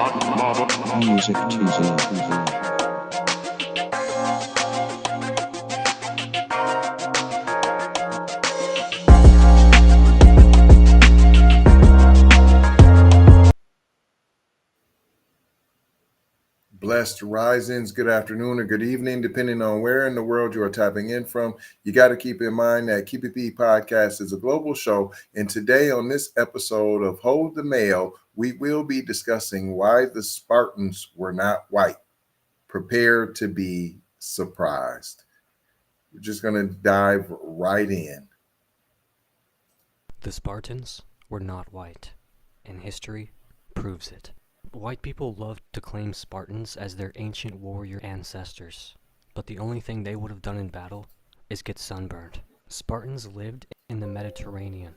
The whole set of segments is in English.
Music chiseled. Blessed risings, good afternoon or good evening, depending on where in the world you are tapping in from. You got to keep in mind that Keep It P podcast is a global show. And today, on this episode of Hold the Mail, we will be discussing why the Spartans were not white. Prepare to be surprised. We're just going to dive right in. The Spartans were not white, and history proves it. White people loved to claim Spartans as their ancient warrior ancestors, but the only thing they would have done in battle is get sunburned. Spartans lived in the Mediterranean,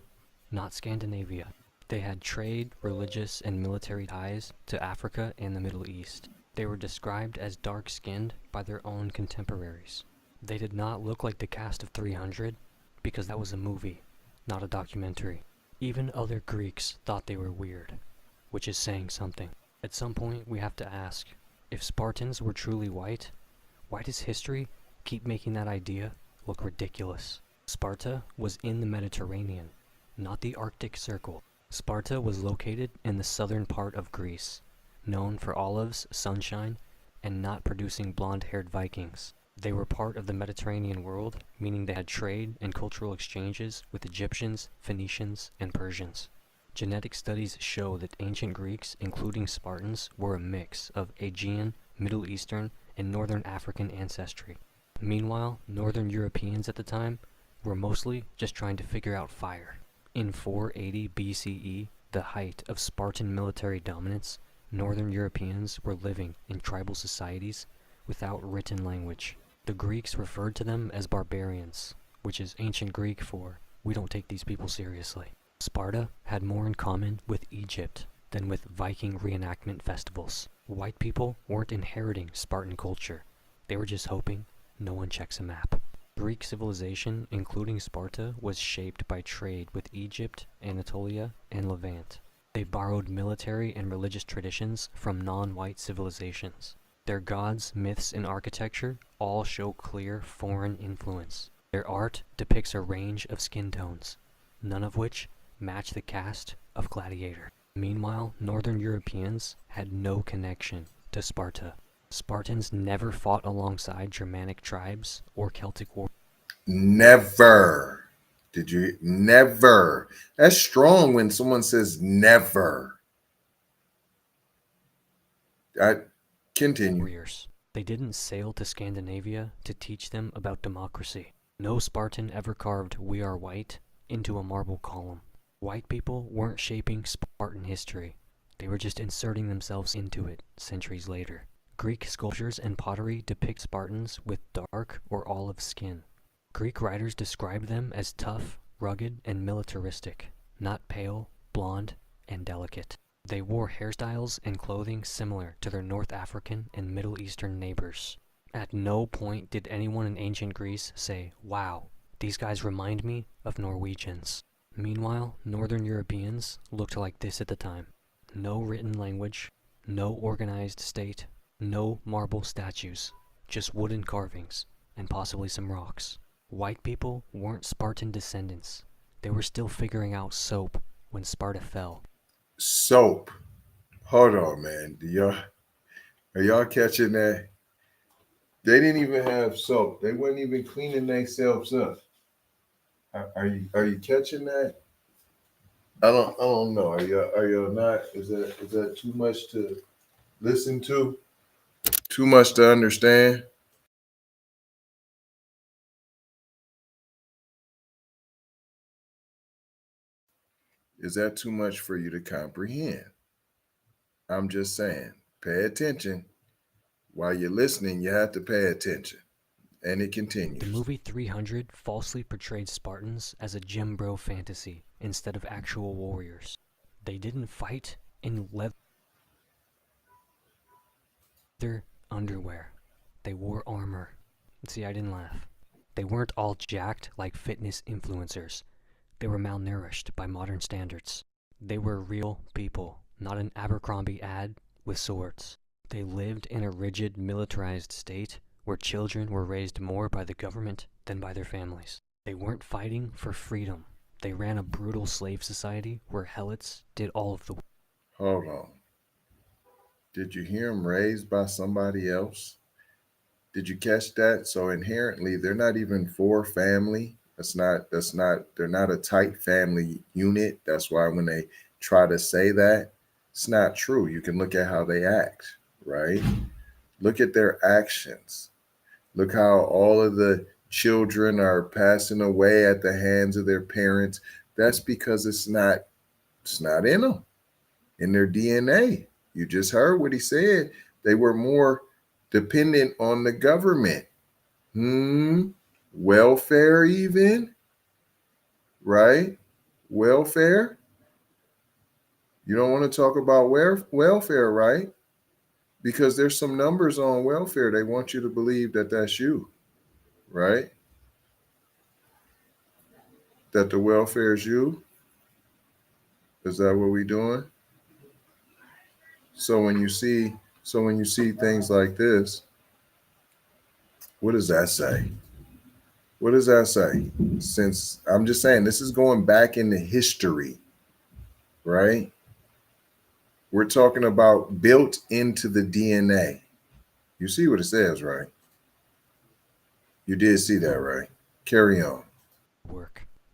not Scandinavia. They had trade, religious, and military ties to Africa and the Middle East. They were described as dark-skinned by their own contemporaries. They did not look like the cast of 300 because that was a movie, not a documentary. Even other Greeks thought they were weird, which is saying something. At some point, we have to ask, if Spartans were truly white, why does history keep making that idea look ridiculous? Sparta was in the Mediterranean, not the Arctic Circle. Sparta was located in the southern part of Greece, known for olives, sunshine, and not producing blonde-haired Vikings. They were part of the Mediterranean world, meaning they had trade and cultural exchanges with Egyptians, Phoenicians, and Persians. Genetic studies show that ancient Greeks, including Spartans, were a mix of Aegean, Middle Eastern, and Northern African ancestry. Meanwhile, Northern Europeans at the time were mostly just trying to figure out fire. In 480 BCE, the height of Spartan military dominance, Northern Europeans were living in tribal societies without written language. The Greeks referred to them as barbarians, which is ancient Greek for, we don't take these people seriously. Sparta had more in common with Egypt than with Viking reenactment festivals. White people weren't inheriting Spartan culture. They were just hoping no one checks a map. Greek civilization, including Sparta, was shaped by trade with Egypt, Anatolia, and Levant. They borrowed military and religious traditions from non-white civilizations. Their gods, myths, and architecture all show clear foreign influence. Their art depicts a range of skin tones, none of which match the cast of Gladiator. Meanwhile, Northern Europeans had no connection to Sparta. Spartans never fought alongside Germanic tribes or Celtic warriors. Never. Did you? Never. That's strong when someone says never. I continue. They didn't sail to Scandinavia to teach them about democracy. No Spartan ever carved "We are white" into a marble column. White people weren't shaping Spartan history. They were just inserting themselves into it centuries later. Greek sculptures and pottery depict Spartans with dark or olive skin. Greek writers describe them as tough, rugged, and militaristic, not pale, blonde, and delicate. They wore hairstyles and clothing similar to their North African and Middle Eastern neighbors. At no point did anyone in ancient Greece say, "Wow, these guys remind me of Norwegians." Meanwhile, Northern Europeans looked like this at the time. No written language, no organized state, no marble statues, just wooden carvings, and possibly some rocks. White people weren't Spartan descendants. They were still figuring out soap when Sparta fell. Soap. Hold on, man. Are y'all catching that? They didn't even have soap. They weren't even cleaning themselves up. Are you catching that? I don't know. Are you not? Is that too much to listen to? Too much to understand? Is that too much for you to comprehend? I'm just saying, pay attention. While you're listening, you have to pay attention. And it continues. The movie 300 falsely portrayed Spartans as a gym bro fantasy instead of actual warriors. They didn't fight in leather underwear. They wore armor. See, I didn't laugh. They weren't all jacked like fitness influencers. They were malnourished by modern standards. They were real people, not an Abercrombie ad with swords. They lived in a rigid, militarized state where children were raised more by the government than by their families. They weren't fighting for freedom. They ran a brutal slave society where helots did all of the work. Hold on. Did you hear them raised by somebody else? Did you catch that? So inherently, they're not even for family. They're not a tight family unit. That's why when they try to say that, it's not true. You can look at how they act, right? Look at their actions. Look how all of the children are passing away at the hands of their parents. That's because it's not in them, in their DNA. You just heard what he said. They were more dependent on the government. Welfare even, right? Welfare. You don't want to talk about welfare, right? Because there's some numbers on welfare. They want you to believe that that's you, right? That the welfare is you. Is that what we're doing? So when you see things like this, what does that say? What does that say? Since I'm just saying this is going back into history, right? We're talking about built into the DNA. You see what it says, right? You did see that, right? Carry on.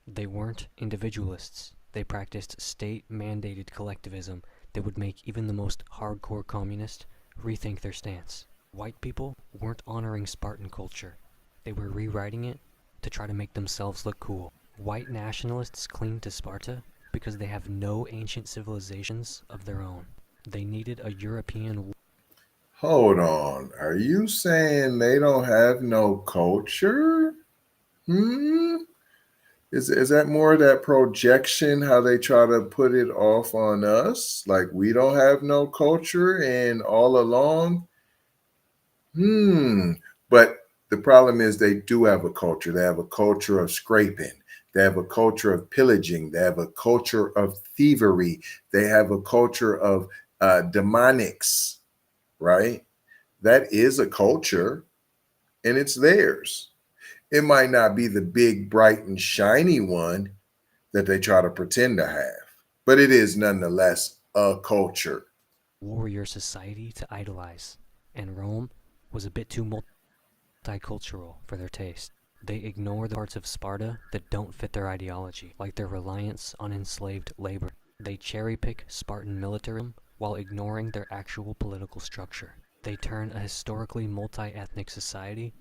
They weren't individualists. They practiced state-mandated collectivism that would make even the most hardcore communist rethink their stance. White people weren't honoring Spartan culture. They were rewriting it to try to make themselves look cool. White nationalists cling to Sparta because they have no ancient civilizations of their own. They needed a European. Hold on. Are you saying they don't have no culture? Is that more of that projection, how they try to put it off on us? Like we don't have no culture and all along? But the problem is they do have a culture. They have a culture of scraping. They have a culture of pillaging. They have a culture of thievery. They have a culture of demonics, right? That is a culture and it's theirs. It might not be the big, bright, and shiny one that they try to pretend to have, but it is nonetheless a culture. Warrior society to idolize, and Rome was a bit too multicultural for their taste. They ignore the parts of Sparta that don't fit their ideology, like their reliance on enslaved labor. They cherry-pick Spartan militarism while ignoring their actual political structure. They turn a historically multi-ethnic society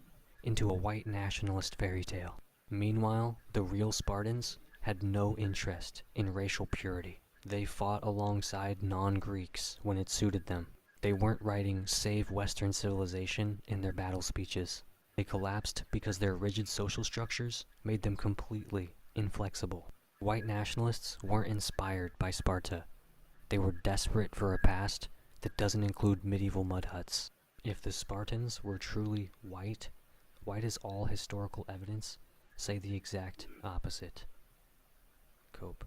into a white nationalist fairy tale. Meanwhile, the real Spartans had no interest in racial purity. They fought alongside non-Greeks when it suited them. They weren't writing "Save Western Civilization" in their battle speeches. They collapsed because their rigid social structures made them completely inflexible. White nationalists weren't inspired by Sparta. They were desperate for a past that doesn't include medieval mud huts. If the Spartans were truly white, why does all historical evidence say the exact opposite? Cope.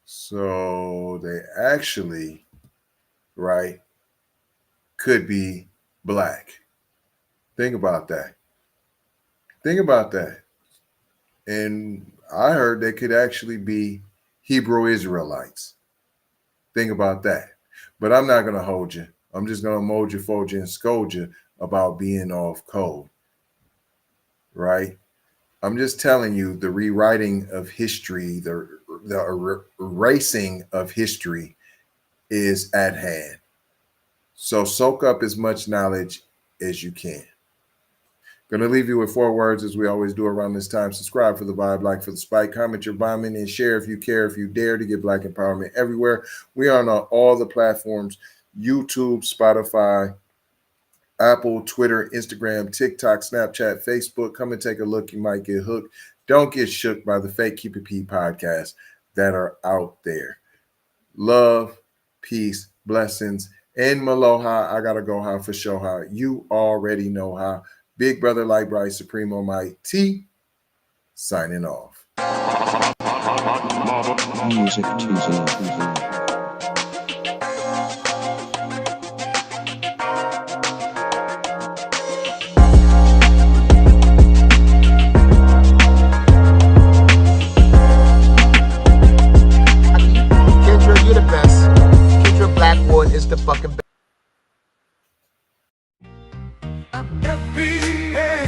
So they actually, right, could be black. Think about that. Think about that. And I heard they could actually be Hebrew Israelites. Think about that. But I'm not going to hold you. I'm just going to mold you, fold you, and scold you about being off code, right? I'm just telling you the rewriting of history, the erasing of history is at hand. So soak up as much knowledge as you can. Going to leave you with 4 words as we always do around this time. Subscribe for the vibe, like for the spike, comment your bombing, and share if you care, if you dare, to get Black empowerment everywhere. We are on all the platforms: YouTube, Spotify, Apple, Twitter, Instagram, TikTok, Snapchat, Facebook. Come and take a look. You might get hooked. Don't get shook by the fake Keep It P podcasts that are out there. Love, peace, blessings, and Maloha. I got to go how for show how. You already know how. Big Brother Light Bright Supremo Mike T signing off. Music to the fucking FBA,